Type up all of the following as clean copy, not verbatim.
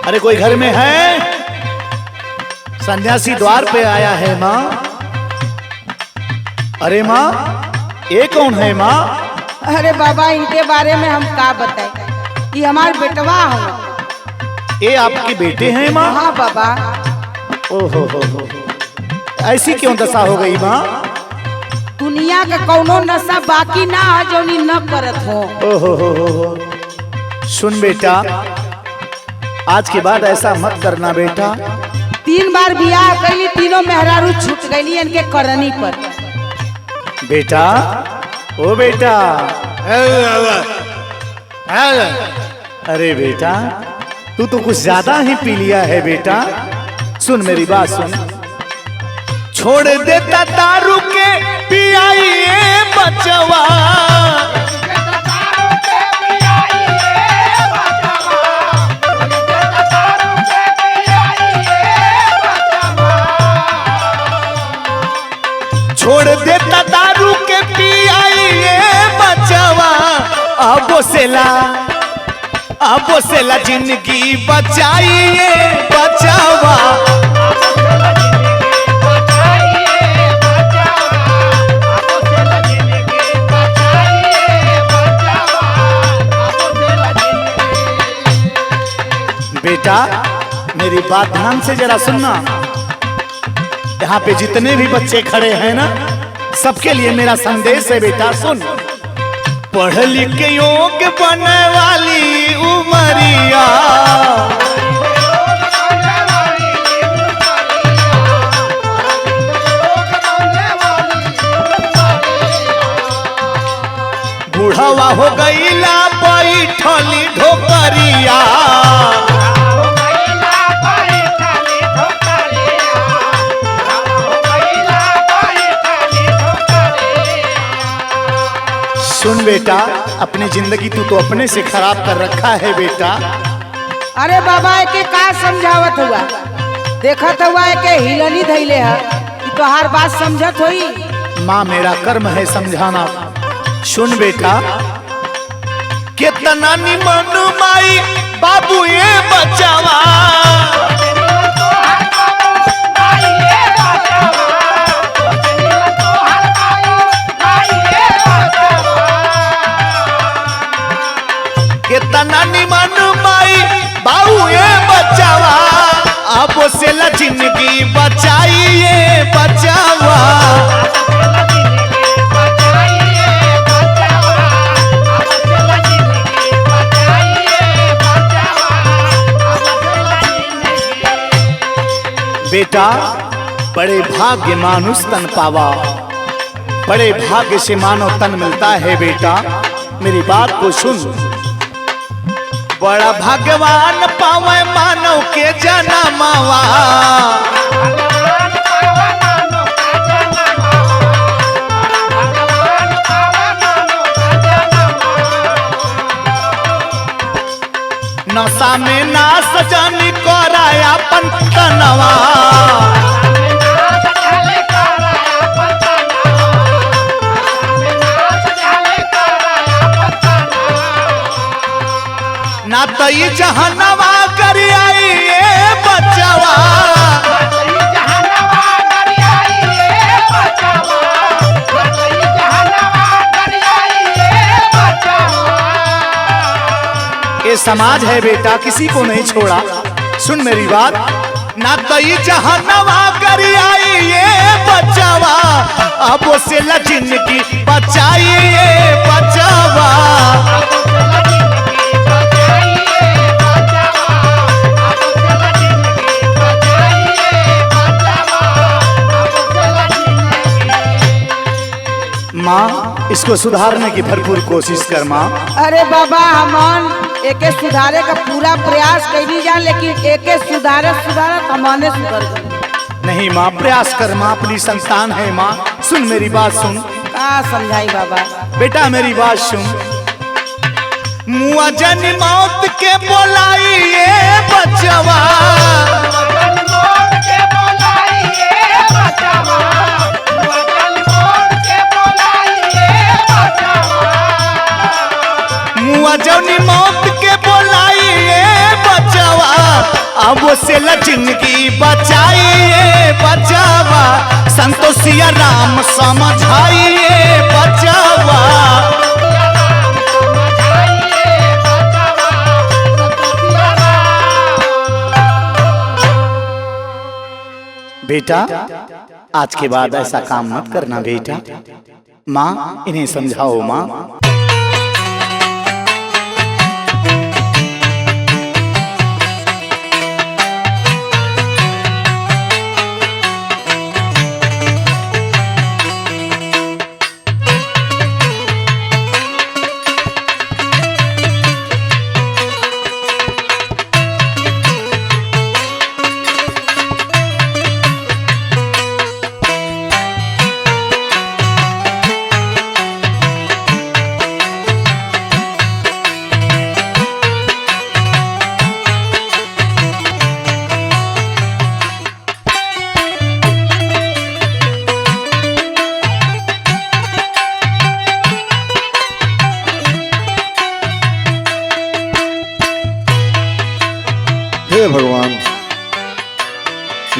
अरे कोई घर में है? सन्यासी द्वार पे आया है माँ। अरे माँ, ये कौन है माँ? अरे बाबा, इनके बारे में हम क्या बताएं? ये हमारे बेटवा हो। ये आपके बेटे हैं माँ? हाँ बाबा। ओहो हो, ऐसी क्यों दशा हो गई माँ? दुनिया का कौनो नशा बाकी ना है जो न करत हो। ओहो हो। सुन बेटा, आज के बाद ऐसा मत करना बेटा। 3 बार बियाह कैली, तीनों मेहरारू छूट गई इनके करनी पर। बेटा, ओ बेटा। अरे बेटा, तू तो कुछ ज्यादा ही पी लिया है बेटा। सुन मेरी बात सुन। छोड़ देता दारू के पियाइए बचवा, छोड़ देता दारू के पियाइए बचवा। अब सेला जिंदगी बचाइए बचवा। बेटा, मेरी बात ध्यान से जरा सुनना। यहाँ पे जितने भी बच्चे खड़े हैं ना, सबके लिए मेरा संदेश है बेटा, सुन। पढ़ लिख के योग्य बनने वाली उमरिया, बुढ़वा हो गईला बैठली ढोकरिया। सुन बेटा, अपनी जिंदगी तू तो अपने से खराब कर रखा है बेटा। अरे बाबा, एके का समझावत हुआ? देखत हुआ एके हिलनी धैले है कि तोहार बात समझत होई। माँ, मेरा कर्म है समझाना। सुन बेटा, कितना निमन माई बाबू ये बचावा। कितना निमन माई बाबू ये बचावा। अब से जिंदगी बचाइए बचावा। बेटा, बड़े भाग्य मानुष तन पावा, बड़े भाग्य से मानव तन मिलता है बेटा। मेरी बात को सुन। बड़ा भगवान पावे मानव के जनमवा। नशा में ना सजनी कराया पंतनवा। ना तो ये जहनवा कर आइए बचवा। ये समाज है बेटा, किसी को नहीं छोड़ा। सुन मेरी बात। ना तो ये जहनवा कर आइए बचवा। अब से जिंदगी बचाइए बचवा। माँ, इसको सुधारने की भरपूर कोशिश कर माँ। अरे बाबा, हमन एके सुधारे का पूरा प्रयास कैली जा, लेकिन एके सुधारत हमने सुधर गए। नहीं माँ, प्रयास कर माँ, अपनी संतान है माँ। सुन मेरी बात सुन। का समझाई बाबा? बेटा मेरी बात सुन। मुआ जन मौत के बोलाइए बचवा। मुआ जौनी मौत के बोलाइए बचवा। अब से ल जिंदगी बचाइए बचावा, संतोषिया राम समझाइए बचावा। बेटा आज के बाद ऐसा काम मत करना बेटा। माँ इन्हें समझाओ माँ। हे भगवान,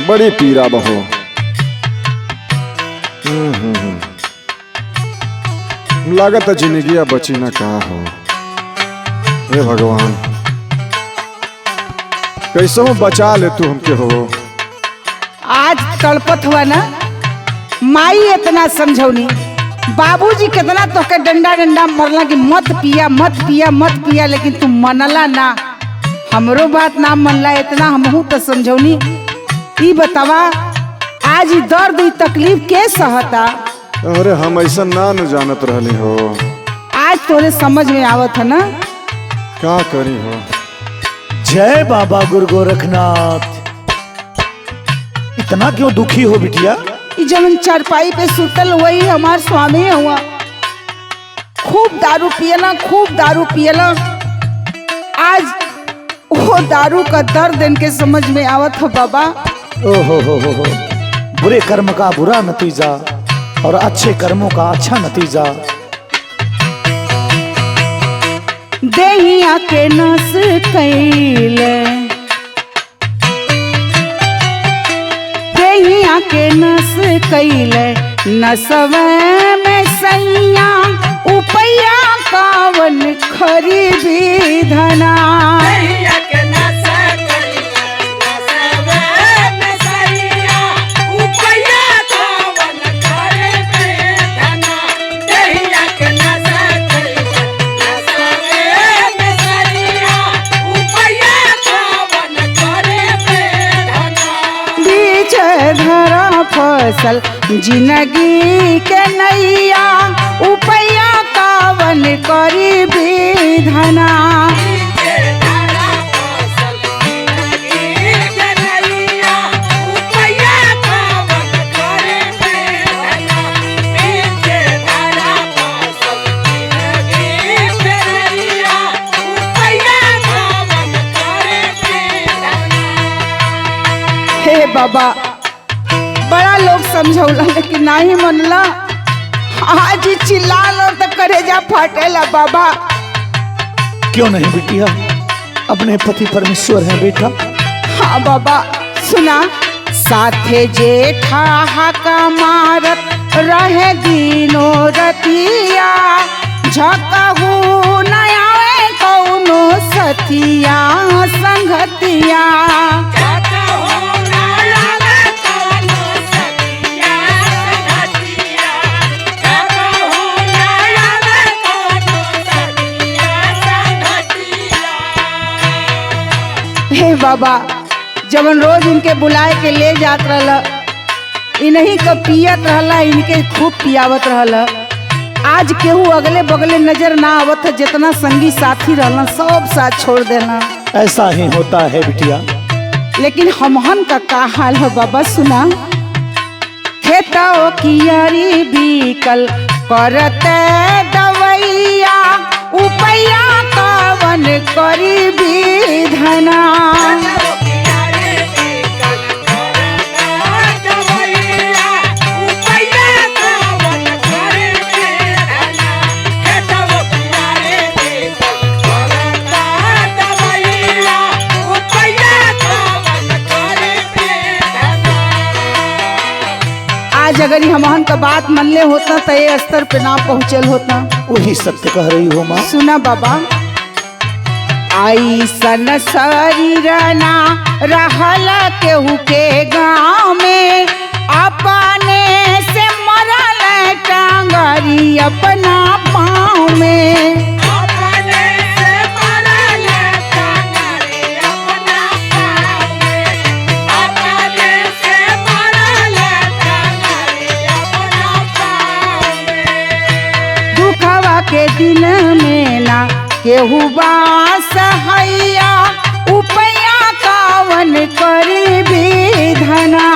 बड़ी पीड़ा बहो। लागत जिंदगी बची न का हो। हे भगवान, कैसे हो बचा ले तू हमके हो। आज तड़पत हुआ ना, माई इतना समझौनी, बाबूजी कितना तोके डंडा डंडा मरला कि मत पिया मत पिया मत पिया, लेकिन तू मनला ना, हमरो बात ना मनला। इतना हमहू तो समझौनी। ई बतावा आज ई दर्द ई तकलीफ के सहता। अरे हम ऐसा ना न जानत रहली हो। आज तोरे समझ में आवत है ना। क्या करी हो। जय बाबा गुरु गोरखनाथ। इतना क्यों दुखी हो बिटिया। ई जब चारपाई पे सुतल वही हमार स्वामी हुआ, खूब दारू पियला खूब दारू पियला। आज वो दारू का दर्द इनके समझ में आवत हो बाबा। हो बुरे कर्म का बुरा नतीजा और अच्छे कर्मों का अच्छा नतीजा। देहिया के नस कैले, देहिया के नस कैले, नसवे में सैया उपैया कावन खरीदी धना। फसल जिंदगी के नैया उपैया कावन करी विधना। हे बाबा, बड़ा लोग समझौला लेकिन नहीं मनला। आज ही चिल्ला लो तो करेजा फाटेला बाबा। क्यों नहीं बिटिया, अपने पति परमेश्वर है बेटा। हाँ बाबा सुना, साथे जेठा हाका मारत रहे दिनो रतिया, झकहू न आवे कौनो सतिया संगतिया। हे बाबा, जबन रोज इनके बुलाए के ले जात रहला, इन्हीं का पियत रहला, इनके खूब पियावत रहला। आज केहू अगले बगले नजर ना आवत है, जितना संगी साथी रहला सब साथ छोड़ देना। ऐसा ही होता है बिटिया। लेकिन हमहन का का हाल है बाबा सुना, खेतों की यारी बीकल करते दवैया, उपैया कावन करी विधना। आज अगर ही हमहन का बात मनले होता तो ये स्तर पे ना पहुँचल होता। वही सत्य कह रही हो माँ। सुना बाबा, आई सन शरीर ना रहल केहू के गाँव में, अपने से मरल टांगरी अपना पाँव में। दुखवा के दिन में ना केहू बास हैया, उपैया कावन करी विधना।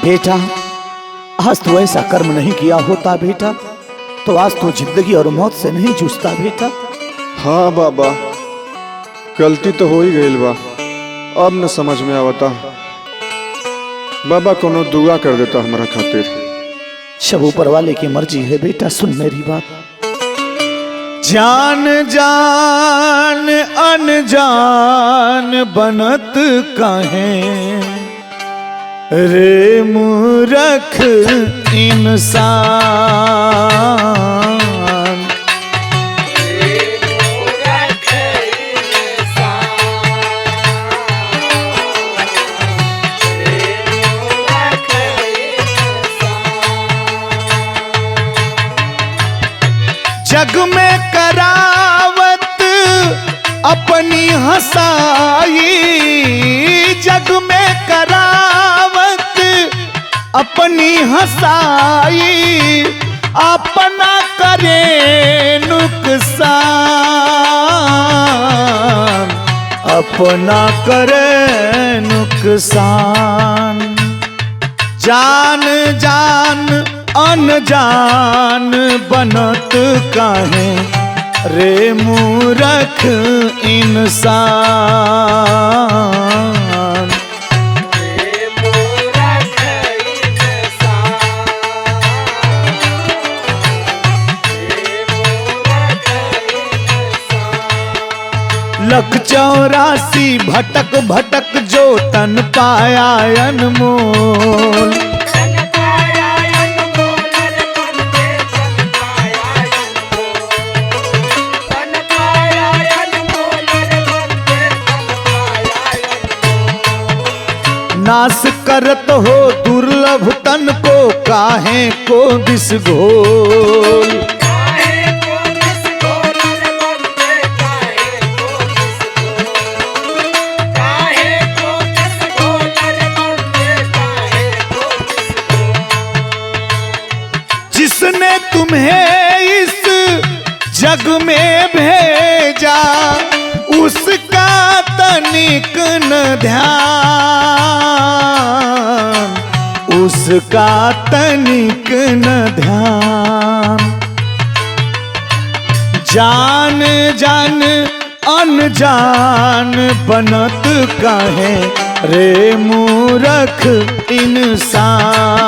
बेटा, आज तो ऐसा कर्म नहीं किया होता बेटा, तो आज तो जिंदगी और मौत से नहीं जूझता बेटा। हाँ बाबा, गलती तो हो ही गई बा, अब न समझ में आवता। बाबा कोनो दुआ कर देता हमारा खातिर। सब ऊपर वाले की मर्जी है बेटा, सुन मेरी बात। जान जान अनजान बनत काहे रे मूरख इंसान। जग में करावत अपनी हंसाई, जग में करावत अपनी हंसाई, अपना करे नुकसान, अपना करे नुकसान। जान जान अनजान बनत काहे रे मूरख इंसान। लख 84 भटक भटक जो तन पाया अनमोल। नाश करत हो दुर्लभ तन को काहे को विष घोल। जिसने तुम्हें इस जग में भेजा उसका तनिक न ध्यान, उसका तनिक न ध्यान। जान जान अनजान बनत काहे रे मूरख इंसान।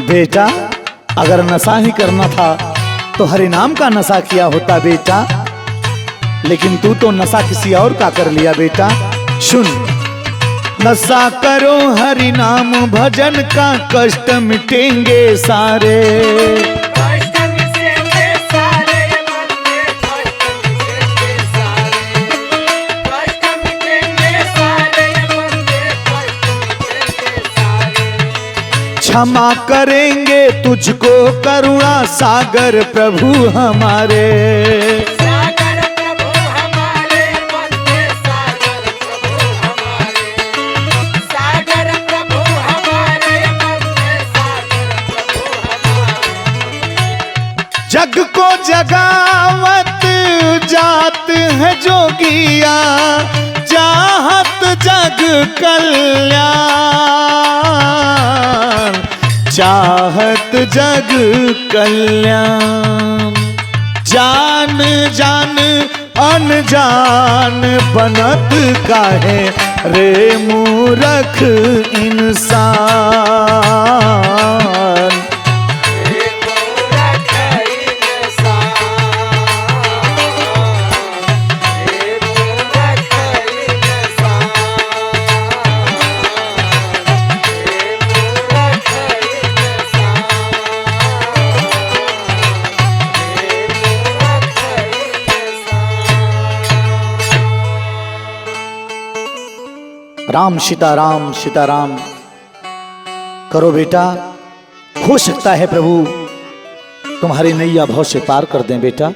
बेटा, अगर नशा ही करना था तो हरि नाम का नशा किया होता बेटा, लेकिन तू तो नशा किसी और का कर लिया बेटा। सुन, नशा करो हरि नाम भजन का कष्ट मिटेंगे सारे। क्षमा करेंगे तुझको करुणा सागर प्रभु हमारे। सागर प्रभु हमारे, वंदे सागर प्रभु हमारे। सागर प्रभु हमारे, वंदे सागर प्रभु हमारे। जगावत जात है जोगिया चाहत जग कल्याण, चाहत जग कल्याण। जान जान अनजान बनत काहे रे मूरख इंसान। राम सीताराम सीताराम करो बेटा, हो सकता है प्रभु तुम्हारी नैया भव से पार कर दें बेटा।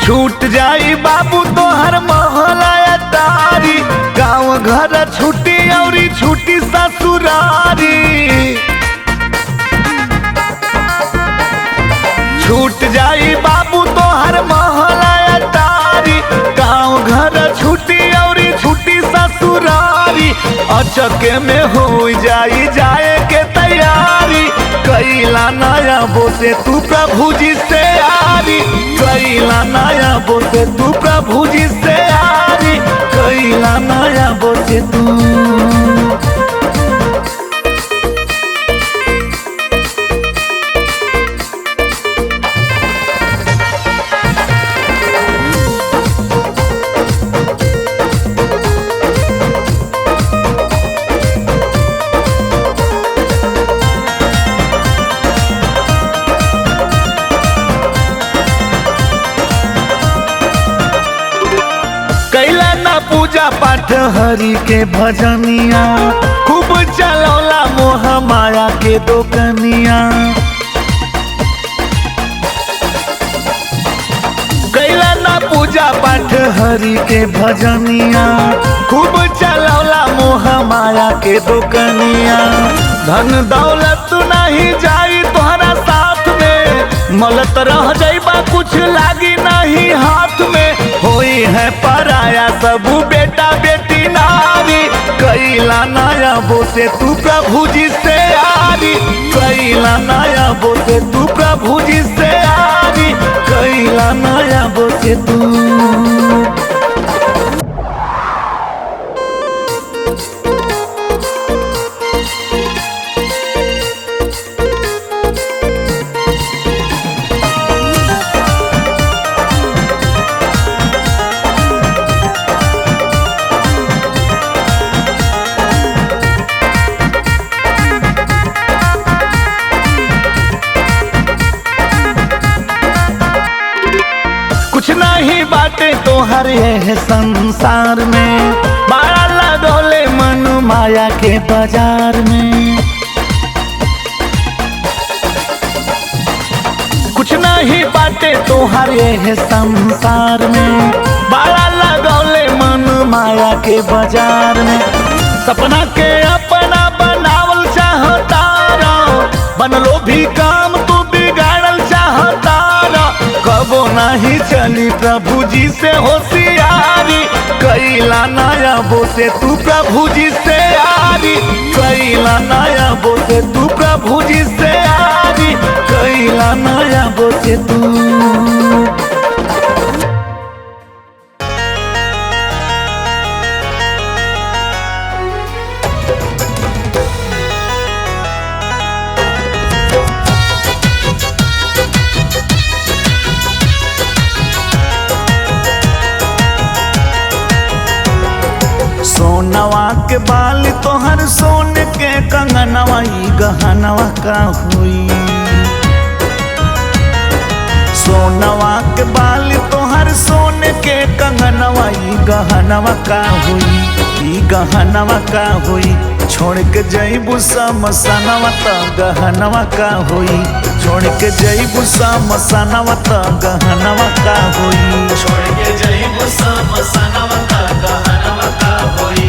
छूट जाई बाबू तोहर महला तारी, गाँव घर छुट्टी औरी छुट्टी ससुरारी। छूट जाई बाबू तोहर महला तारी, गाँव घर छुट्टी औरी छुट्टी ससुरारी। अचके में हो जाई जाए के तैयारी, कैला नया बोसे तू प्रभु जी से आरी। कैला नया बोसे तू प्रभु जी से आरी, कैला नया बोसे तू। कैला ना पूजा पाठ हरि के भजनिया, खूब चलौला मोह माया के दोकनिया। कैला ना पूजा पाठ हरि के भजनिया, खूब चलौला मोह माया के दोकनिया। धन दौलत नहीं जाई तोहरा साथ में, मलत रह जाइबा कुछ लागी नहीं हाथ में। होई है पराया सबू बेटा बेटी नारी, कैला नया बोसे तू प्रभु जी से आरी। कैला नया बोसे तू प्रभु जी से आरी, कैला नया बोसे तू। कुछ नहीं बाटे तोहर है संसार में, बाड़ा लगौले मन माया के बाजार में। कुछ नहीं बाटे तोहर है संसार में, बाड़ा लगौले मन माया के बाजार में। सपना के अपना बनावल चाहतारा, बनलो भी काम तू बिगाड़ल चाहतारा। कबो नहीं चली प्रभु जी से होशियारी, कैला नया बोसे तू प्रभु जी से आरी। कैला नया बोसे तू प्रभु जी से आरी, कैला नया बोसे तू। सोनवा के बाल तोहर सोन के कंगनवा, ई गहनवा का हुई। सोनवा के बाल तोहर सोन के कंगनवा, ई गहनवा का हुई, ई गहनवा का हुई, छोड़ के जईबू समसनवा त गहनवा का हुई, छोड़ के जईबू समसनवा त गहनवा का हुई, छोड़ के जईबू समसनवा त गहनवा का हुई।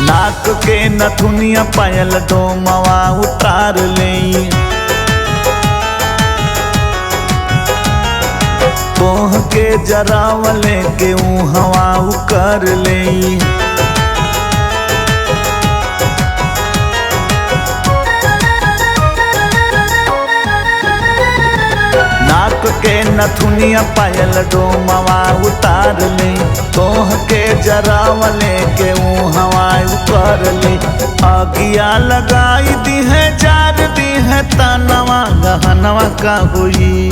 नाक के नथुनिया पायल डोमवा उतार ले, तोह के जरावले के हवा उकर ले, नाक के नथुनिया पायल डोमवा उतार ले, तोह के जरावले के हवा उकर ले, आगिया लगाई दी है जार दी है तनवा गहनवा का हुई,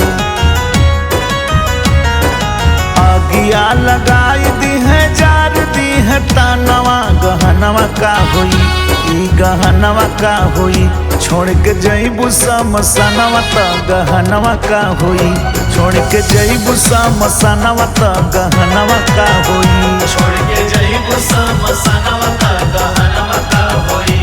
आगिया लगाई दी है जार दी है तनवा गहनवा का हुई, ई गहनवा का हुई, छोड़ के जईबू समसनवा त गहनवा का हुई, छोड़ के जईबू समसनवा त गहनवा का हुई, छोड़ के जईबू समसनवा त गहनवा का हुई।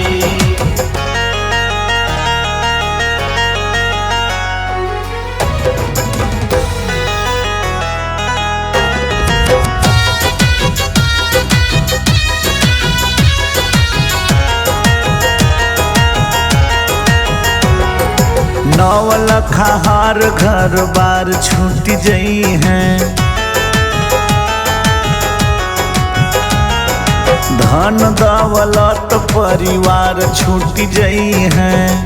नौलखा हार घर बार छूट जई हैं, धन दौलत परिवार छूट जई हैं,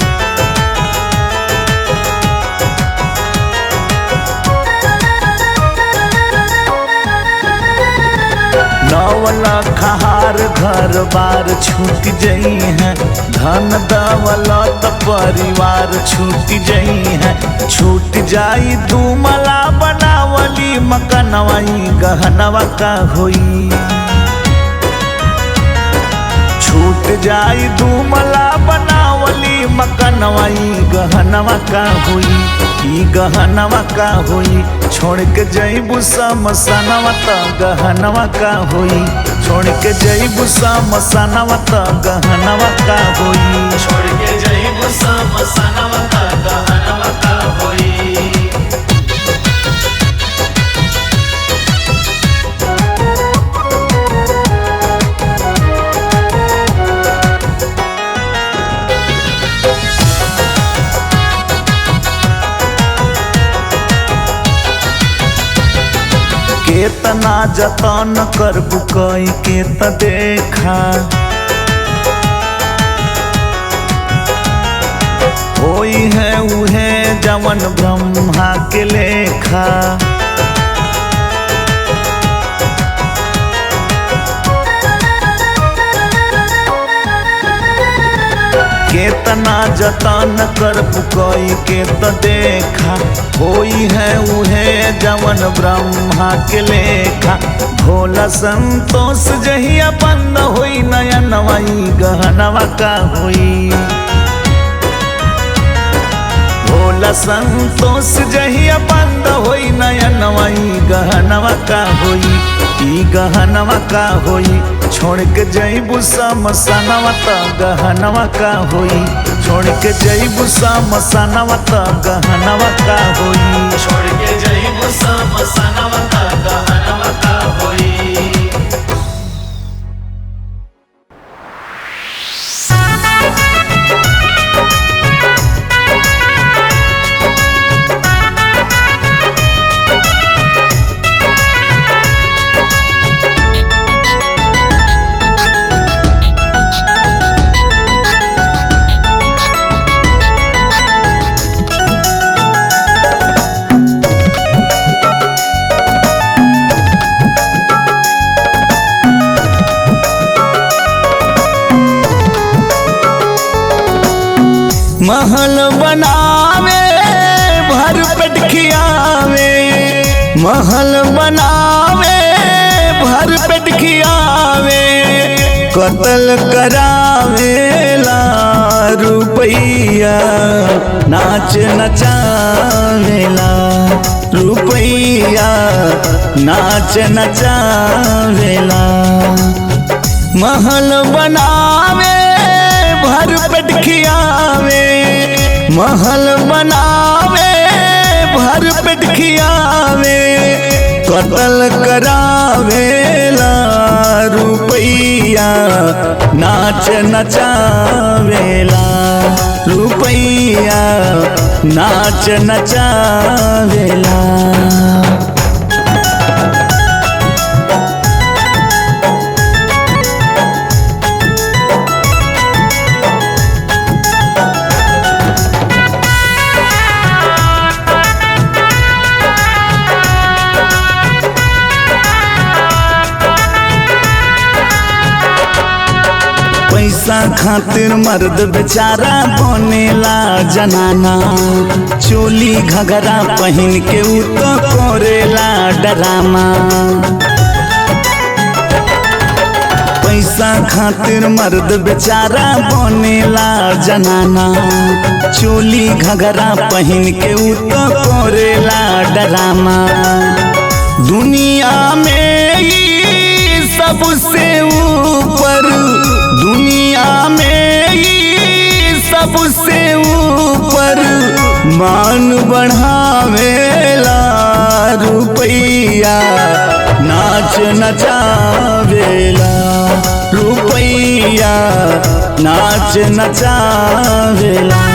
नौलखा हार घर बार छूट जई हैं, धन दौलत परिवार छूट जई हैं, छूट जाई दुमला बनावली मकनवाई गहनवा का हुई, छूट जाई दुमला बनावली मकनवाई गहनवा का हुई, ई गहनवा का हुई, छोड़ के जईबू समसनवा त गहनवा का हुई, छोड़ के जईबू समसनवा त गहनवा का हुई, छोड़ के जईबू समसनवा त गहनवा का हुई। केतना जतन करबू कई के त देखा, होई है उहे जवन ब्रह्मा के लेखा, केतना जतन करबू कई के त देखा, होई है उहे जवन ब्रह्मा के लेखा, भोला संतोष जहिया बंद होई नयनवा गहनवा का हुई, भोला संतोष जहिया बंद होई नयनवा गहनवा का हुई, ई गहनवा का हुई, छोड़ के जईबू समसनवा त गहनवा का हुई, छोड़ के जईबू समसनवा त गहनवा का हुई, छोड़ के जईबू समसनवा त गहनवा का हुई। महल बनावे भर पेट खियावे, महल बनावे भर पेट खियावे कत्ल करावेला रुपैया नाच नचावेला रुपैया नाच नचावेला महल बनावे भर पेट खियावे महल बनावे भर पेट खियावे कत्ल करावेला रुपैया नाच नचावेला रुपैया नाच नचावेला। पैसा खातिर मर्द बेचारा बनेला जनाना चोली घघरा पहन के उ तो करेला डरामा। पैसा खातिर मर्द बेचारा बनेला जनाना चोली घघरा पहन के उ तो करेला डरामा। दुनिया में ही सबसे ऊपर दुनिया में ही सबसे ऊपर मान बढ़ावेला रुपैया नाच नचावेला रुपैया नाच नचावेला।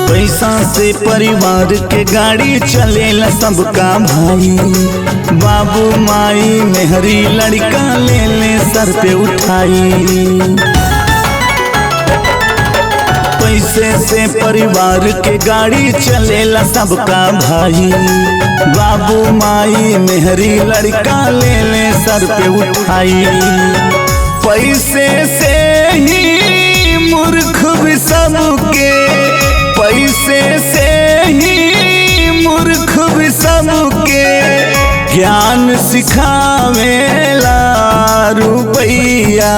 पैसा से परिवार के गाड़ी चलेला सबका भाई बाबू माई मेहरी लड़का ले ले सर पे उठाई। पैसे से परिवार के गाड़ी चलेला सबका भाई बाबू माई मेहरी लड़का ले ले सर पे उठाई। पैसे से ही मूर्ख भी सबके पैसे से ही मूर्ख भी सबके ज्ञान सिखावेला रुपैया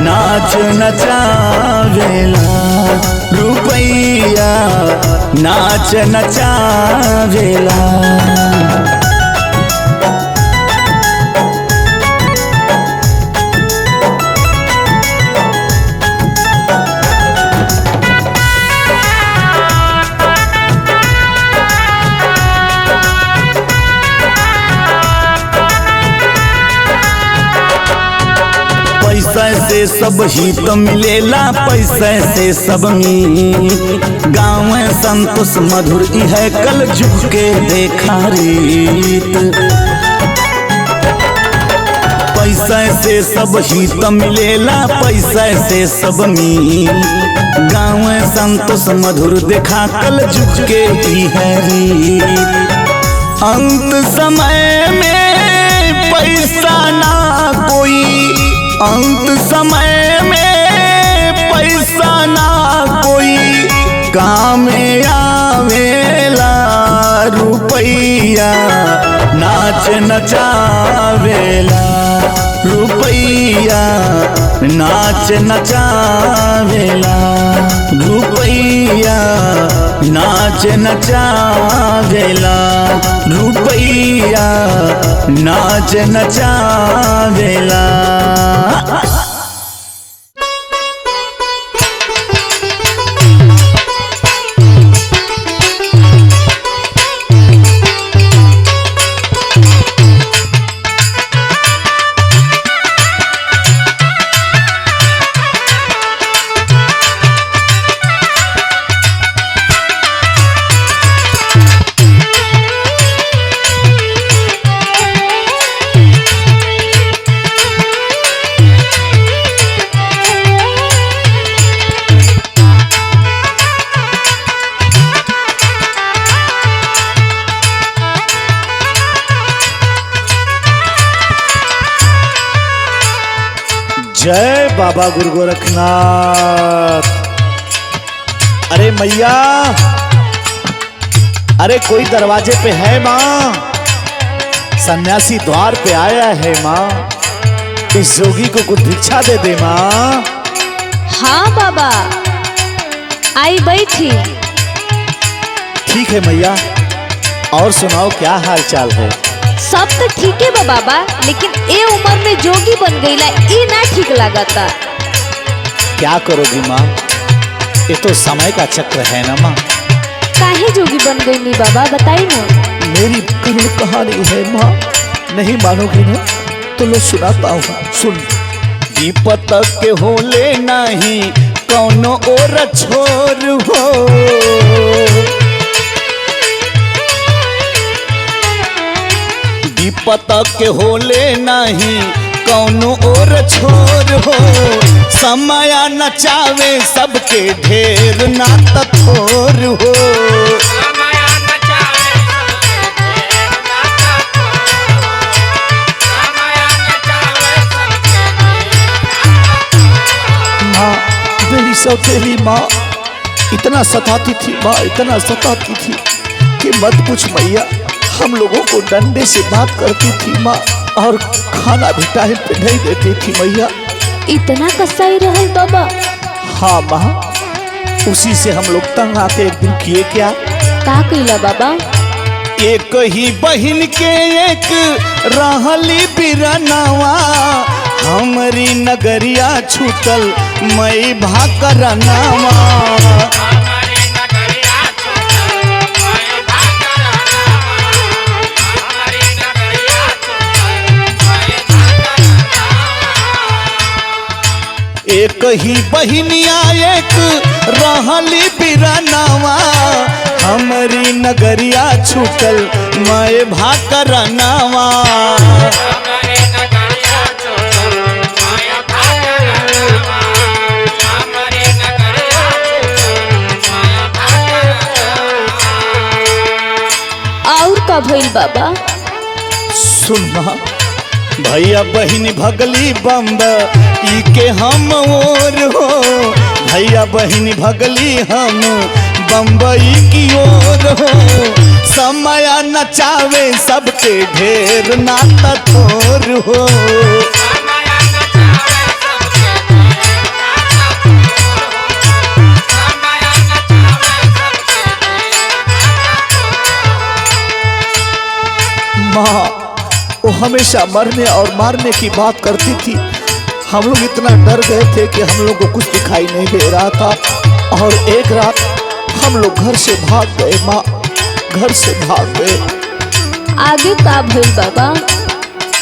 नाच नचावेला रुपैया नाच नचावेला। पैसा से सब ही तो मिलेला पैसा से सब गाँव में संतोष मधुर है कल झुके देखा रीत। पैसा से सब ही तो मिलेला पैसा से सब गाँव में संतोष मधुर देखा कल झुके है रीत। अंत समय में पैसा ना कोई अंत समय में पैसा ना कोई काम आवेला रुपैया नाच नचावेला रुपैया नाच नचावेला रुपैया नाच नचावेला रुपैया नाच नचावेला। जय बाबा गुरु गोरखनाथ। अरे मैया, अरे कोई दरवाजे पे है माँ? सन्यासी द्वार पे आया है माँ, इस जोगी को कुछ भिक्षा दे दे माँ। हाँ बाबा, आई बैठी। ठीक है मैया, और सुनाओ क्या हाल चाल है? सब तो ठीक है बाबा, लेकिन ए उम्र में जोगी बन गईला, ये ना ठीक लागता। क्या करोगी माँ, ये तो समय का चक्र है ना माँ। काहे जोगी बन गई नी बाबा, बताई ना। मेरी करुण कहानी है माँ, नहीं मानोगी ना तो लो सुनाता हूँ, सुन। दीपत के होले नहीं कौनो और छोर हो, दीपत के होले नहीं कौनो और छोर हो, समय नचावे सबके ढेर ना तथोर हो। माँ, मेरी सौतेली माँ इतना सताती थी माँ, इतना सताती थी कि मत पूछ मैया। हम लोगों को डंडे से बात करती थी माँ, और खाना भी टाइम पे नहीं देती थी मैया। इतना कसाई रहल बाबा? हाँ माँ, उसी से हम लोग तंग आके एक दिन किए क्या। का कइला बाबा? एक ही बहिन के एक रहली बिरनवा, हमारी नगरिया छूटल मई भाकरनवा। एक ही बहिनिया एक रहली बिरनवा, हमारी नगरिया छूटल मई भाकरनवा। और का भइल बाबा? सुन माँ, भैया बहिनी भगली बम्ब ई के हम ओर हो, भैया बहिनी भगली हम बम्बई की ओर हो, समय नचावे सबके ढेर नाता थोर हो। माँ, वो हमेशा मरने और मारने की बात करती थी। हम लोग इतना डर गए थे कि हम लोग को कुछ दिखाई नहीं दे रहा था, और एक रात हम लोग घर से भाग गए माँ, घर से भाग गए। आगे का भइल बाबा?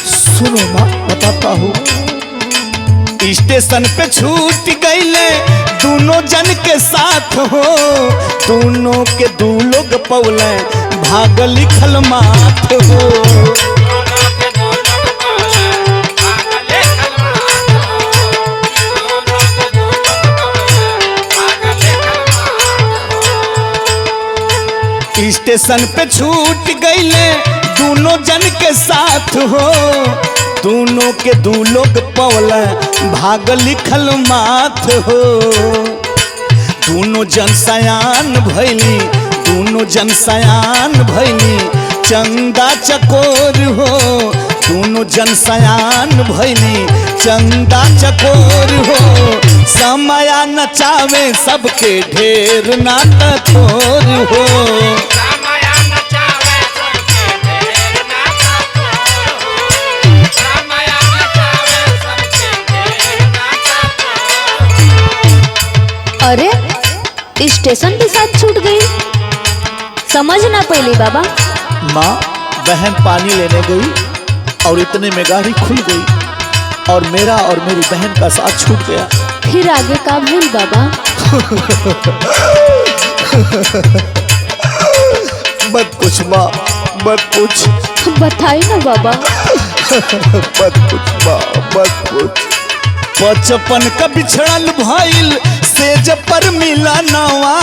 सुनो माँ, बताता हूँ। स्टेशन पे छूट गईले दोनों जन के साथ हो, दोनों के दू लोग पौले भाग लिखल माथ हो। स्टेशन पे छूट गईले दोनों जन के साथ हो, दोनों के दू लोग पौला भाग लिखल माथ हो। दोनों जन सयान भैली, दोनों जन सयान भैली चंदा चकोर हो, दोनों जन सयान भैली चंदा चकोर हो, समय नचावे सबके ढेर नाता थोर हो। अरे स्टेशन पे साथ छूट गई, समझ ना पहली बाबा। माँ, बहन पानी लेने गई और इतने में गाड़ी खुल गई और मेरा और मेरी बहन का साथ छूट गया। फिर आगे का भइल बाबा? मत पूछ माँ, मत पूछ। बताई ना बाबा। मत पूछ माँ, मत पूछ। बचपन का बिछड़ल भइल सेज पर मिला नवा,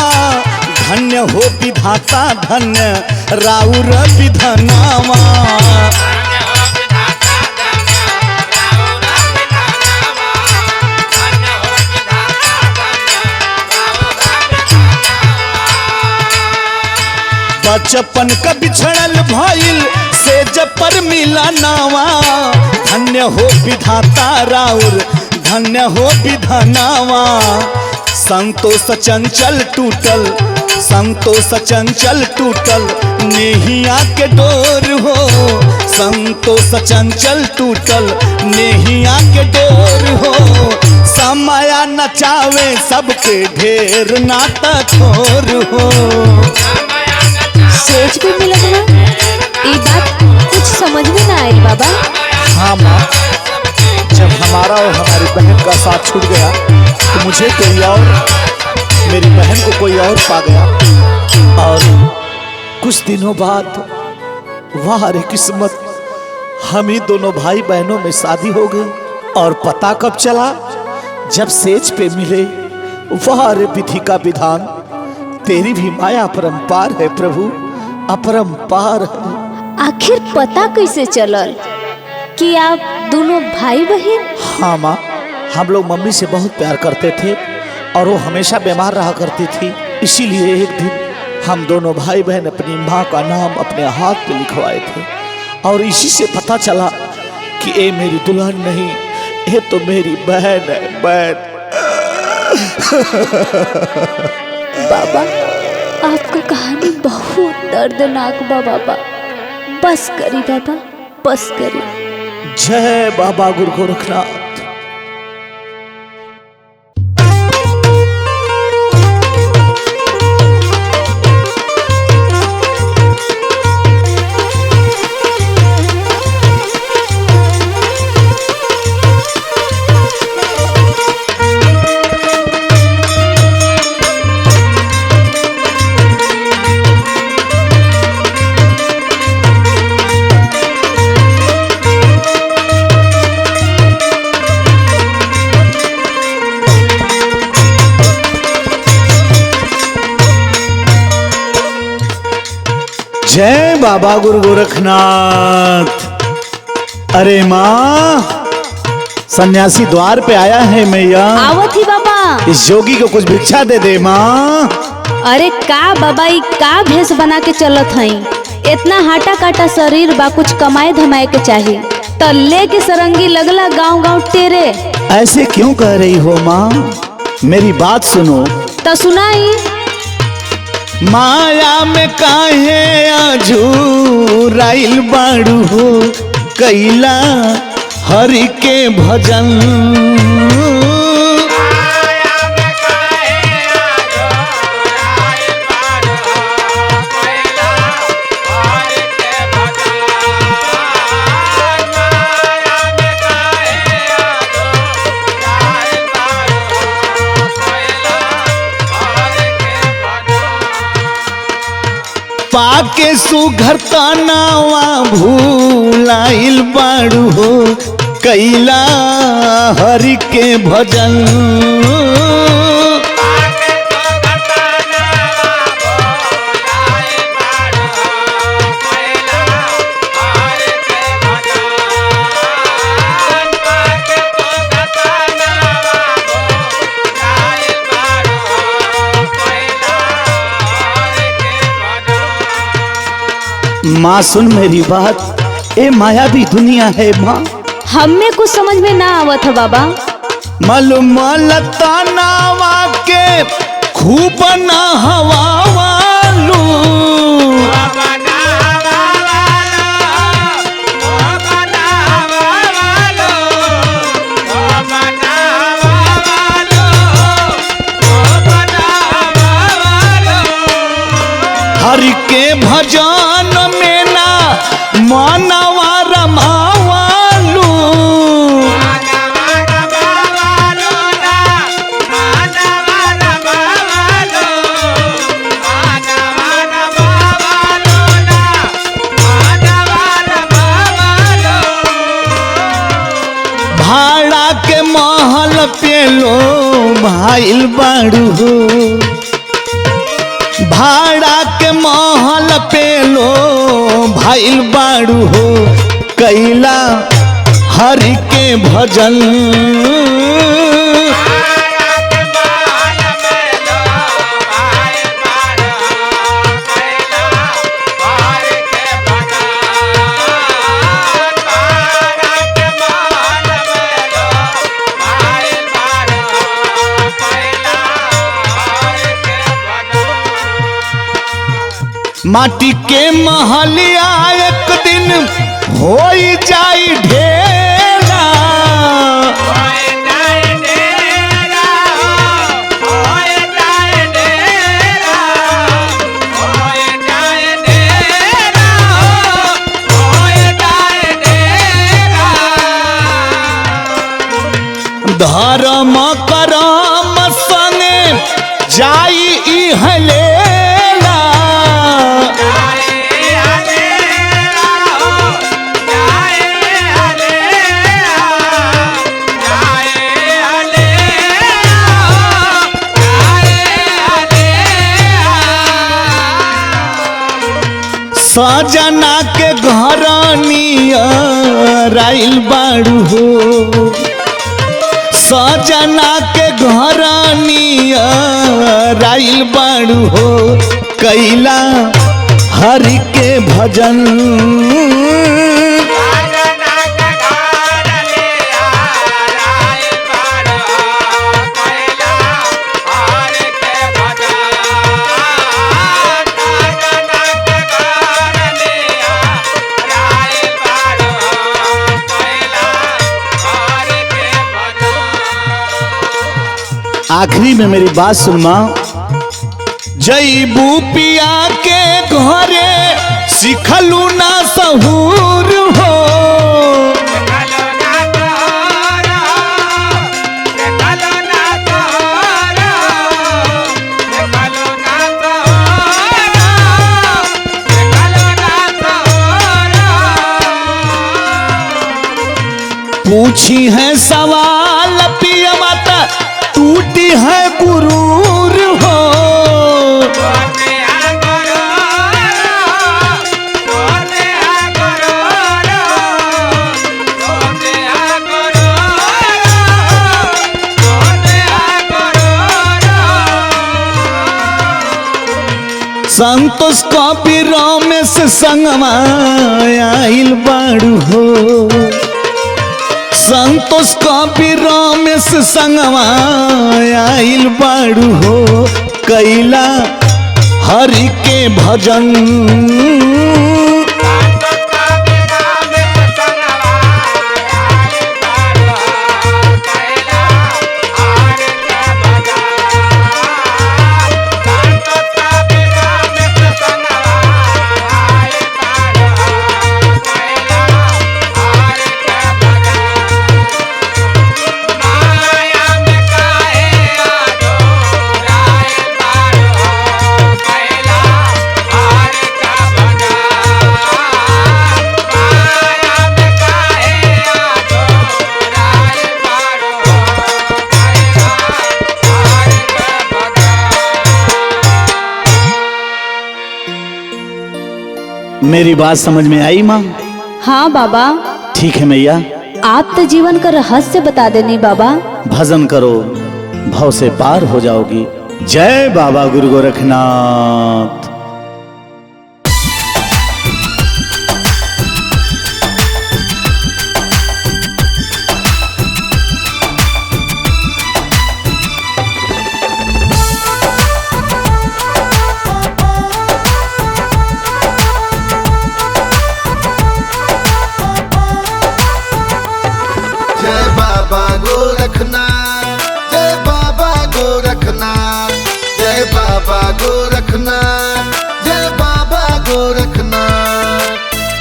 धन्य हो विधाता धन्य राउर विधनावा। बचपन का बिछड़ल भइल से जब पर मिला नावा। धन्य हो विधाता राउर, धन्य हो विधानावा। संतोष चंचल टूटल, संतोष चंचल टूटल, नेहिया के डोर हो। संतोष चंचल टूटल, नेहिया के डोर हो। समय नचावे सबके ढेर नाता छोर हो। सोच भी मिलत ना, ये बात कुछ समझ में ना आई बाबा। हाँ माँ, जब हमारा और हमारी बहन का साथ छूट गया तो मुझे कोई और, मेरी बहन को कोई और पा गया। और कुछ दिनों बाद वाह रे किस्मत, हम ही दोनों भाई बहनों में शादी हो गई। और पता कब चला, जब सेज पे मिले। वाह रे विधि का विधान, तेरी भी माया अपरंपार है प्रभु, अपरंपार है। आखिर पता कैसे चलल कि आप दोनों भाई बहन? हाँ माँ, हम लोग मम्मी से बहुत प्यार करते थे और वो हमेशा बीमार रहा करती थी। इसीलिए एक दिन हम दोनों भाई बहन अपनी माँ का नाम अपने हाथ पे लिखवाए थे। और इसी से पता चला कि ये मेरी दुल्हन नहीं, ये तो मेरी बहन है, बहन। बाबा, आपका कहानी बहुत दर्दनाक बा बाबा। बस करी बाबा, बस करी। जय बाबा गुरु गोरखनाथ। जय बाबा गुरु गोरखनाथ। अरे माँ, सन्यासी द्वार पे आया है मैया। आवत ही बाबा। इस जोगी को कुछ भिक्षा दे दे माँ। अरे का बाबा, ई का भेष बना के चलत हई? इतना हाटा काटा शरीर बा, कुछ कमाए धमाए के चाहिए। तो लेके सरंगी लगला गांव गांव टेरे। ऐसे क्यों कह रही हो माँ? मेरी बात सुनो। तो सुनाई। माया में काहे आजूराइल बाड़ू हो, कैला हरि के भजन। पाके सुघर तनावा भूलाइल बाड़ू हो, कैला हरि के भजन। माँ सुन मेरी बात, ए माया भी दुनिया है माँ। हमें कुछ समझ में ना आवत है बाबा। मलमल तनावा के खूब ना हवा वालू। हरि के भजन में ना मानवा रमावालू। भाड़ा के महल पे लो भाइल बाड़ू हो, भाड़ा के महल पे लो भाइल बाड़ू हो, कैला हरि के भजन। माटी के महलिया एक दिन हो जाई ढेला। धर्म करम संगे जाई इहलेला। सजना के घरनिया राइल बाड़ू हो। सजना के घरनिया राइल बाड़ू हो। कैला हरि के भजन आखिरी में मेरी बात सुनमा। जईबू पिया के घरे सिखलू ना सहूर हो। पूछी है सवाल पिया माता टूटी है गुरूर हो। संतोष कॉपी रमेश संगमा आइल बाड़ू हो। संतोष कॉपी रमेश संगमा आइल बाड़ू हो। कैला हरि के भजन मेरी बात समझ में आई माँ? हाँ बाबा। ठीक है मैया। आप तो जीवन का रहस्य बता देनी बाबा। भजन करो भव से पार हो जाओगी। जय बाबा गुरु गोरखनाथ।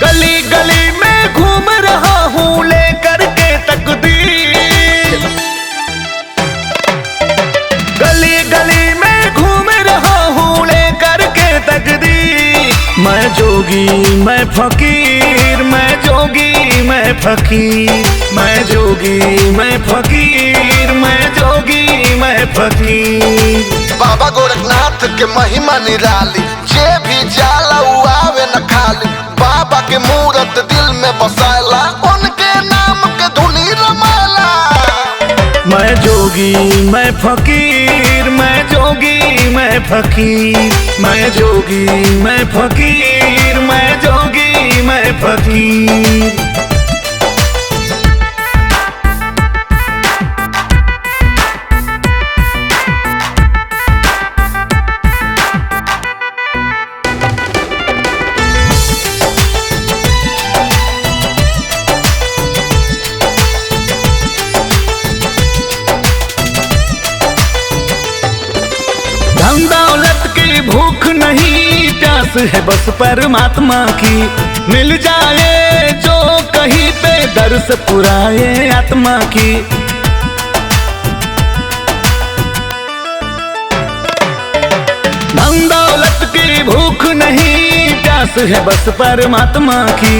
गली गली में घूम रहा हूँ लेकर के तकदीर। गली गली में घूम रहा हूँ लेकर के तकदीर। मैं जोगी मैं फकीर, मैं जोगी मैं फकीर, मैं जोगी मैं फकीर, मैं जोगी मैं फकीर। बाबा गोरखनाथ के महिमा निराली, जे भी जाला उ आवे न खाली। बाबा के मूरत दिल में बसाला, उनके नाम के धुनी रमाला। मैं जोगी मैं फकीर, मैं जोगी मैं फकीर, मैं जोगी मैं फकीर, मैं जोगी मैं फकीर। धन दौलत की भूख नहीं, प्यास है बस परमात्मा की। मिल जाए जो कहीं पे दर्श पुराए आत्मा की। धन दौलत की भूख नहीं, प्यास है बस परमात्मा की।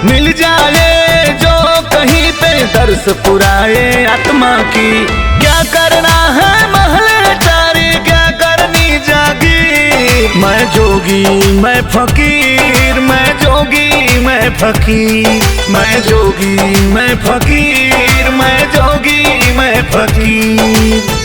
मिल जाए जो कहीं पे दर्श पुराए आत्मा की। क्या करना है महल चारी, क्या करनी जागीर। मैं जोगी मैं फकीर, मैं जोगी मैं फकीर। मैं जोगी मैं फकीर, मैं जोगी मैं फकीर।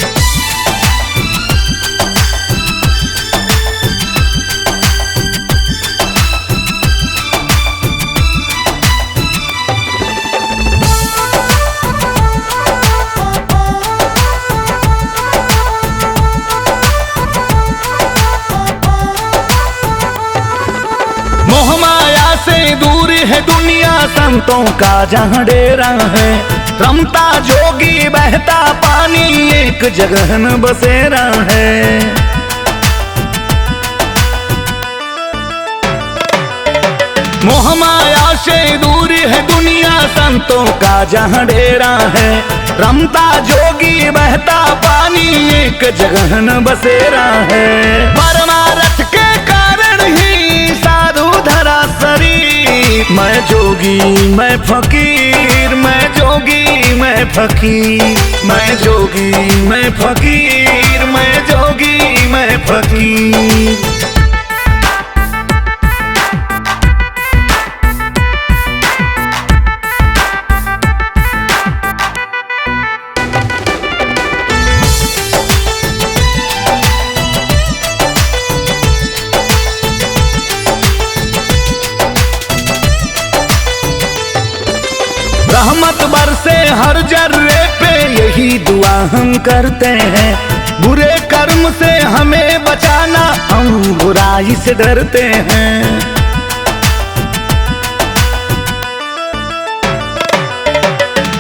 मोहमाया से दूर है दुनिया, संतों का जहाँ डेरा है। रमता जोगी बहता पानी, एक जगह न बसेरा है। मोहमाया से दूर है दुनिया, संतों का जहाँ डेरा है। रमता जोगी बहता पानी, एक जगह न बसेरा है। परमारथ के कारण ही साधु धरा शरीर। मैं जोगी मैं फकीर, मैं जोगी मैं फकीर। मैं जोगी मैं फकीर, मैं जोगी मैं फकीर। रहमत बरसे हर जर्रे पे, यही दुआ हम करते हैं। बुरे कर्म से हमें बचाना, हम बुराई से डरते हैं।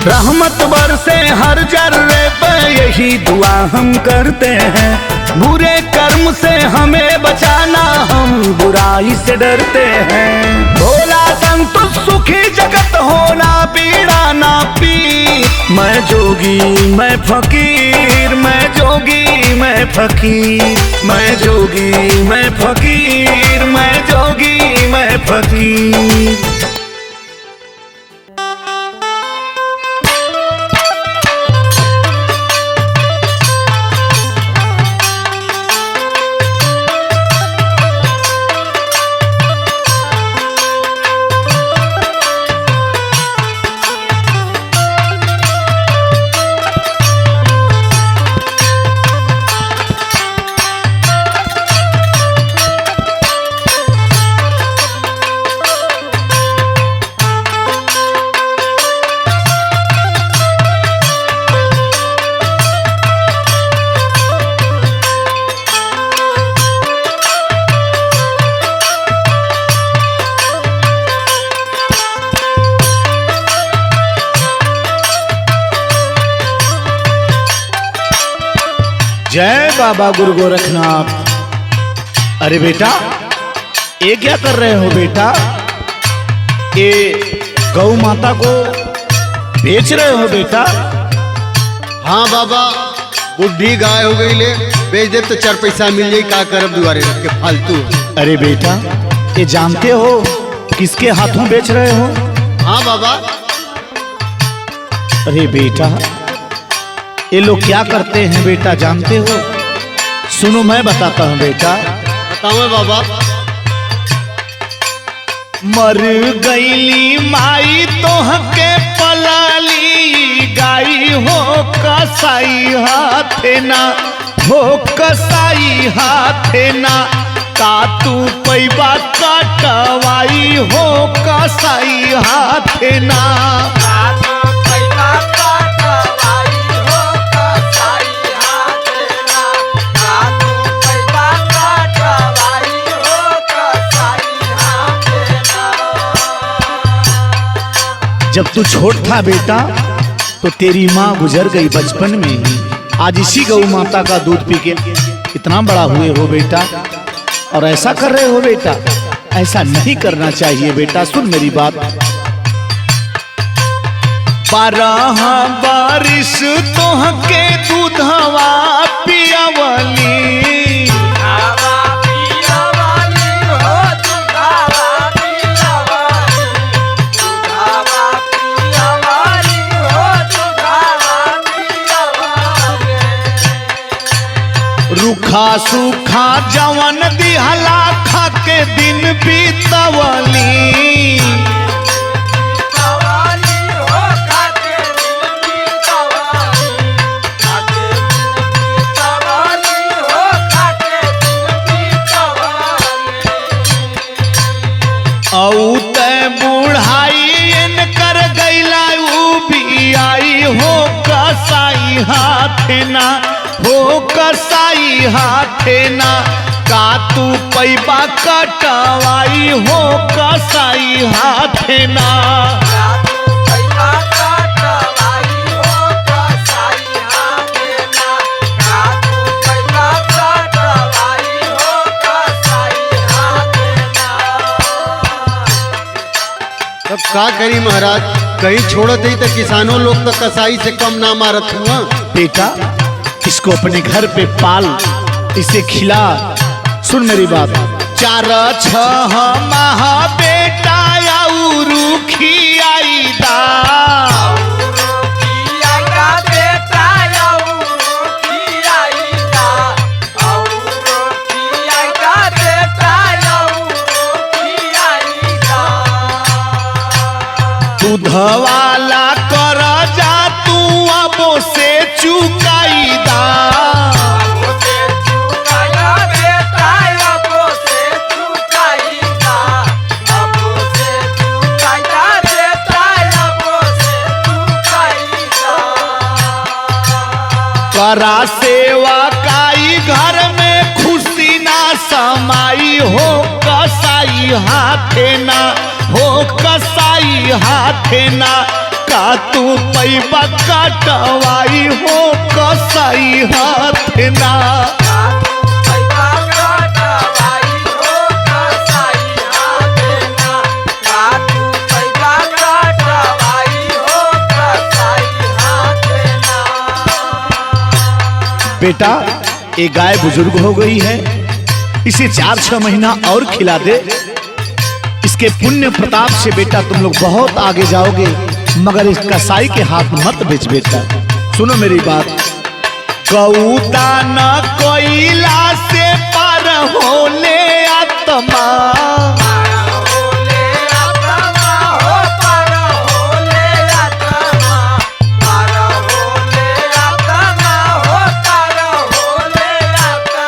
रहमत बरसे हर जर्रे पे, यही दुआ हम करते हैं। बुरे कर्म से हमें बचाना, हम बुराई से डरते हैं। भोला संतुष्ट सुखी जगत होना, पीड़ा ना पी। मैं जोगी मैं फकीर, मैं जोगी मैं फकीर। मैं जोगी मैं फकीर, मैं जोगी मैं फकीर। जय बाबा गुरु गोरखनाथ। अरे बेटा, ये क्या कर रहे हो बेटा? ये गौ माता को बेच रहे हो बेटा? हाँ बाबा, बुढ़ी गाय हो गई ले, बेच दे तो 4 पैसा मिल जाये। का करब दुआरे रख के फालतू। अरे बेटा, ये जानते हो किसके हाथों बेच रहे हो? हाँ बाबा। अरे बेटा, ये लोग क्या करते हैं बेटा जानते हो? सुनो मैं बताता हूँ बेटा। बताओ बाबा। मर गईली माई तोहके पलाली गाई हो, कसाई हाथे ना हो, कसाई हाथे ना। का तू पैबा कटवाई हो, कसाई हाथे ना। जब तू छोट था बेटा तो तेरी माँ गुजर गई बचपन में ही। आज इसी गौ माता का दूध पी के इतना बड़ा हुए हो बेटा और ऐसा कर रहे हो बेटा, ऐसा नहीं करना चाहिए बेटा। सुन मेरी बात, 12 बारिश तोहके दूधवा पियावली, दुधावा पियावाली हो दुधावा पियावाली, दुधावा पियावाली हो दुधावा पियावाली। रूखा सूखा जवन दिहला खा के दिन बीतवली, पियावाली हो खाके दिन पियावाली, खाके दिन पियावाली हो खाके दिन पियावाली। औ ते बुढ़ाई कर गैला ऊ भी आई हो कसाई हाथे ना, हो कसाई हाथे ना, का तू पैबा कटवाई हो कसाई हाथे ना। रातू पैबा कटवाई हो कसाई हाथे ना, रातू पैबा कटवाई हो कसाई हाथे ना। तब का करी महाराज, कहीं छोड़त ही तो किसानों लोग तो कसाई से कम ना मारत हुआ। बेटा इसको अपने घर पे पाल, इसे खिला। सुन मेरी बात, 4-6 माह बेटा औरू खियाईदा, खियाईदा बेटा औरू खियाईदा, औरू खियाईदा बेटा औरू खियाईदा। दूधवाला कर जा तू अब से चुकाईदा, अबो से चुकाया बेटा अबो से चुकाईदा, अबो से चुकाया बेटा अबो से चुकाईदा। करा सेवा काई घर में खुशी ना समाई हो कसाई हाथे ना, हो कसाई हाथे ना, का तू पैबा कटवाई हो कसाई हाथे ना। रातू पैबा कटवाई हो कसाई हाथे ना, रातू पैबा कटवाई हो कसाई हाथे ना। बेटा ये गाय बुजुर्ग हो गई है, इसे 4-6 महीना और खिला दे। इसके पुण्य प्रताप से बेटा तुम लोग बहुत आगे जाओगे, मगर इस कसाई के हाथ मत बेच बेटा। सुनो मेरी बात, गौदा न कोयला से पार होले आत्मा, पार होले आत्मा हो पार होले आत्मा, पार होले आत्मा हो पार होले आत्मा।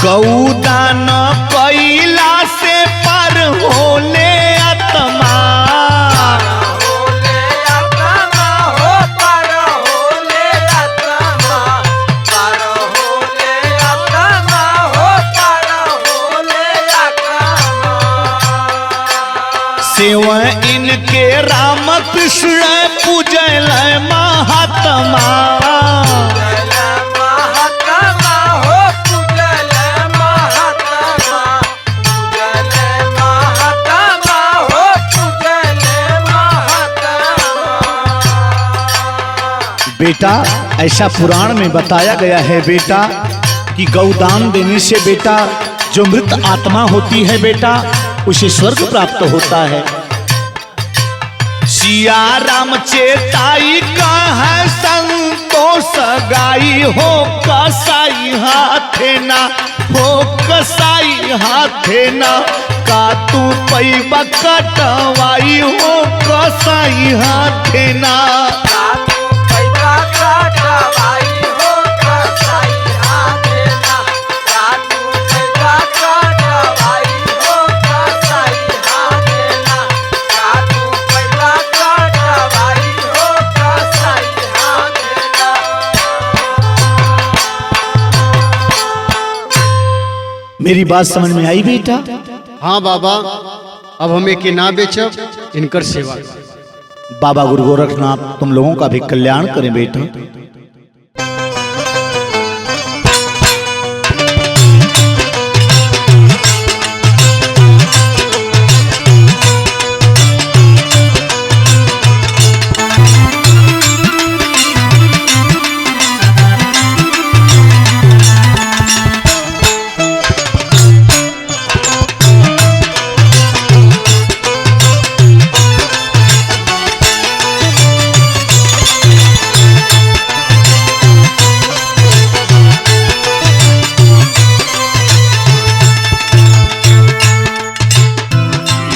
गौदा न कोयला से पार होले आत्मा, पार होले आत्मा हो पार होले आत्मा, पार होले आत्मा हो पार होले आत्मा। सेव इनके राम कृष्ण पूजल महात्मा, पूजल महात्मा हो पूजल महात्मा, पूजल महात्मा हो पूजल महात्मा। बेटा ऐसा पुराण में बताया गया है बेटा कि गौदान देने से बेटा जो मृत आत्मा होती है बेटा उसे स्वर्ग प्राप्त होता है। सिया राम चेताई कह संतोष गाई हो कसाई हाथे ना, हो कसाई हाथे ना, का तू पैबा कटवाई हो कसाई हाथे ना। रातू पैबा कटवाई हो कसाई हाथे ना, रातू पैबा कटवाई हो कसाई हाथे ना, रातू पैबा कटवाई हो कसाई हाथे ना। मेरी बात समझ में आई बेटा? हाँ बाबा, अब हमें के ना बेचब, इनकर सेवा करब। बाबा गुरु गोरखनाथ तुम लोगों का भी कल्याण करें बेटा।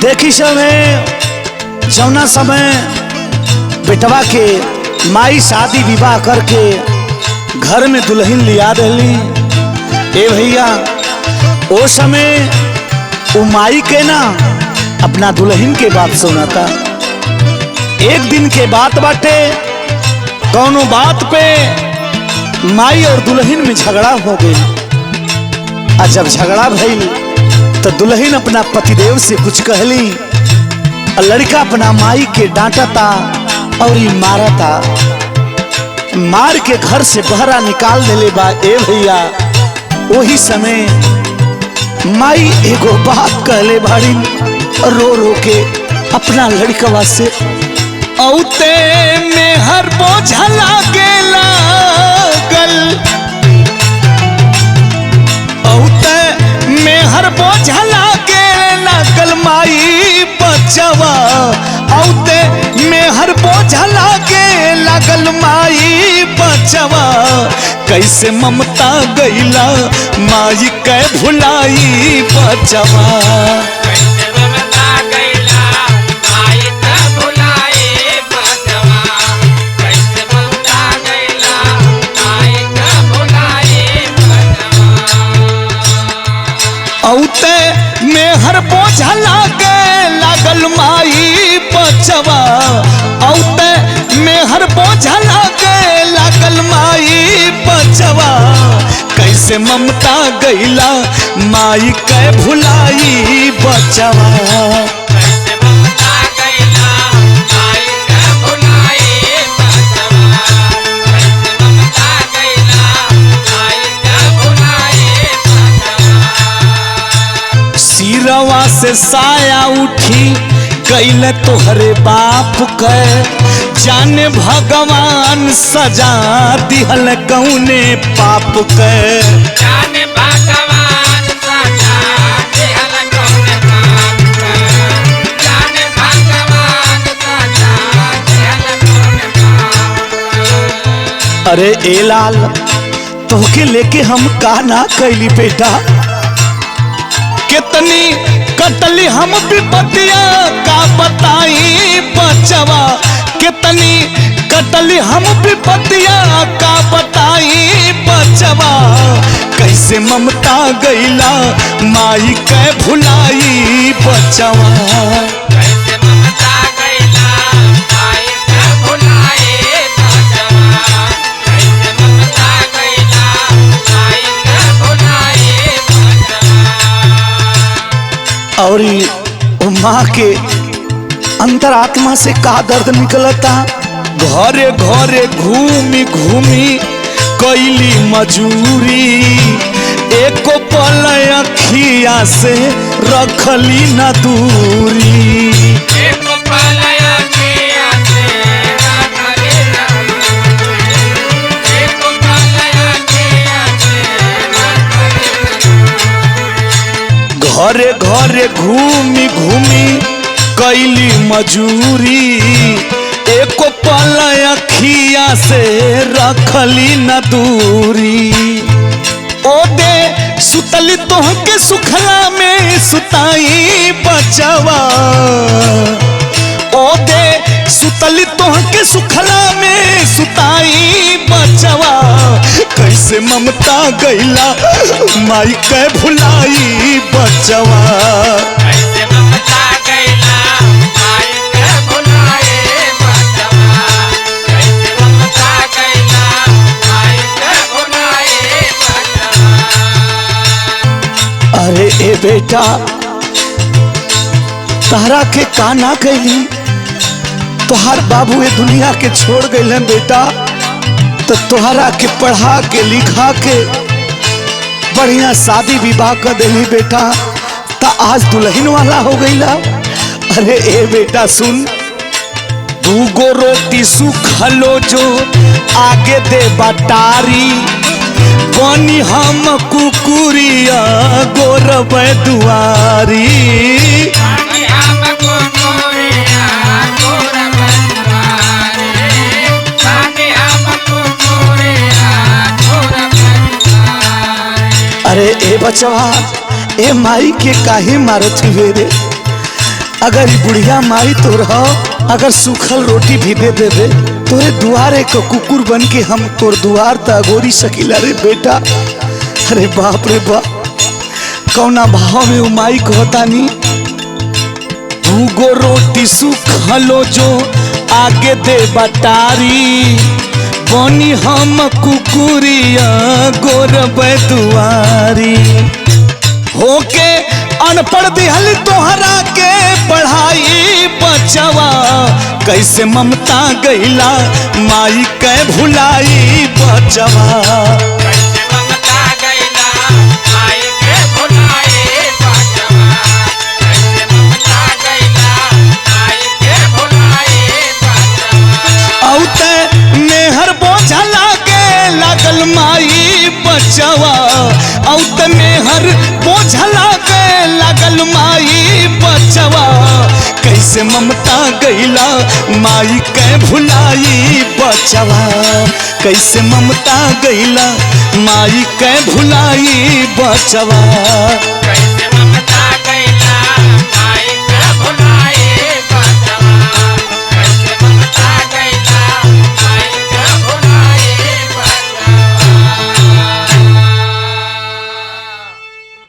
देखी समय जौना समय बेटवा के माई शादी विवाह करके घर में दुल्हन लिया दिली। ए भैया ओ समय वो माई के ना अपना दुल्हन के बात सुनाता। एक दिन के बात बाटे, कौनो बात पे माई और दुल्हन में झगड़ा हो गई। और जब झगड़ा भइल तो दुल्हन अपना पतिदेव से कुछ कहली और लड़का अपना माई के डांटता और ही मारता। मार के घर से बहरा निकाल देले बा। ए भैया वही समय माई एगो बात कहले बाड़ी रो रो के अपना लड़कवा से, औते में हर बोझा लागे लागल, औते में हर बोझा लागे लागल माई बचवा, औते में हर बोझा लागे लागल माई बचवा। कैसे ममता गईला माई कै भुलाई बचवा। कैसे ममता गईला माई कै भुलाई बचवा। कैसे ममता गईला माई कै भुलाई बचवा। औते में हर बोझा लागे लागल माई बचवा, औते में हर बोझा लागे लागल माई बचवा। कैसे ममता गईला माई कै भुलाई बचवा। कैसे ममता गईला माई कै भुलाई बचवा। कैसे ममता गईला माई कै भुलाई बचवा। सिरवा से साया उठी कैले तोहरे बाप के, जाने भगवान सजा दिहल कौने पाप के। जाने भगवान सजा दिहल कौने पाप के। जाने भगवान सजा दिहल कौने पाप के। अरे ए लाल तोहके लेके हम का ना कैली बेटा, कितनी कटली हम विपतिया का बताई बचवा। कितनी कटली हम विपतिया का बताई बचवा। कैसे ममता गईला माई कै भुलाई बचवा। कैसे ममता गईला माई कै भुलाई बचवा। कैसे ममता गईला माई कै भुलाई बचवा। और वो माँ के अंतरात्मा से का दर्द निकलता। घरे घरे घूमी घूमी कैली मजूरी, एको पल अखिया से रखली न दूरी। एक पल अखिया से रखली न दूरी। एक पल अखिया से रखली न दूरी। घरे घरे घूमी घूमी कैली मजूरी, एको पल अखिया से रखली न दूरी। ओ दे सुतली तोहके सुखला में सुताई बचवा। ओ दे सुतली तोहके सुखला में सुताई बचवा। कैसे ममता गईला माई कै भुलाई बचवा। कैसे ममता गईला माई कै भुलाई बचवा। कैसे ममता गईला माई कै भुलाई बचवा। अरे ए बेटा तारा के काना कैली, तोहार बाबू ए दुनिया के छोड़ गए बेटा, तो तोहरा के पढ़ा के लिखा के बढ़िया शादी विवाह कर देली बेटा, ता आज दुल्हन वाला हो गईला। अरे ए बेटा सुन, दूगो रोटी सुखलो जो आगे दे बटारी, बनी हम कुकुरिया गोरब दुआरी। बनी हम कुकुरिया गोरब दुआरी। बनी हम कुकुरिया गोरब दुआरी। अरे ए बचवा ए माई के काहे मारत हुए रे, अगर ये बुढ़िया माई तो रहो, अगर सूखल रोटी भी दे देवे तोरे दुआरे को कुकुर बन के हम तोर दुआर तगोरी सकीला रे बेटा। अरे बाप रे बाप, कौना भाव में उमाई कहता नी, दूगो रोटी सूखलो जो आगे दे बटारी, बनी हम कुकुरिया गोरब दुआरी। होके अनपढ़ दिहल तोहरा के पढ़ाई बचवा, कैसे ममता गईला माई के भुलाई बचवा। कैसे ममता गईला माई के भुलाई बचवा, कैसे ममता गईला माई के भुलाई बचवा। औते मेहर बोझा लागे लागल माई बचवा, औते मेहर बोझा लागे लागल माई बचवा। कैसे ममता गईला माई के भुलाई बचवा, कैसे ममता गईला माई के भुलाई बचवा।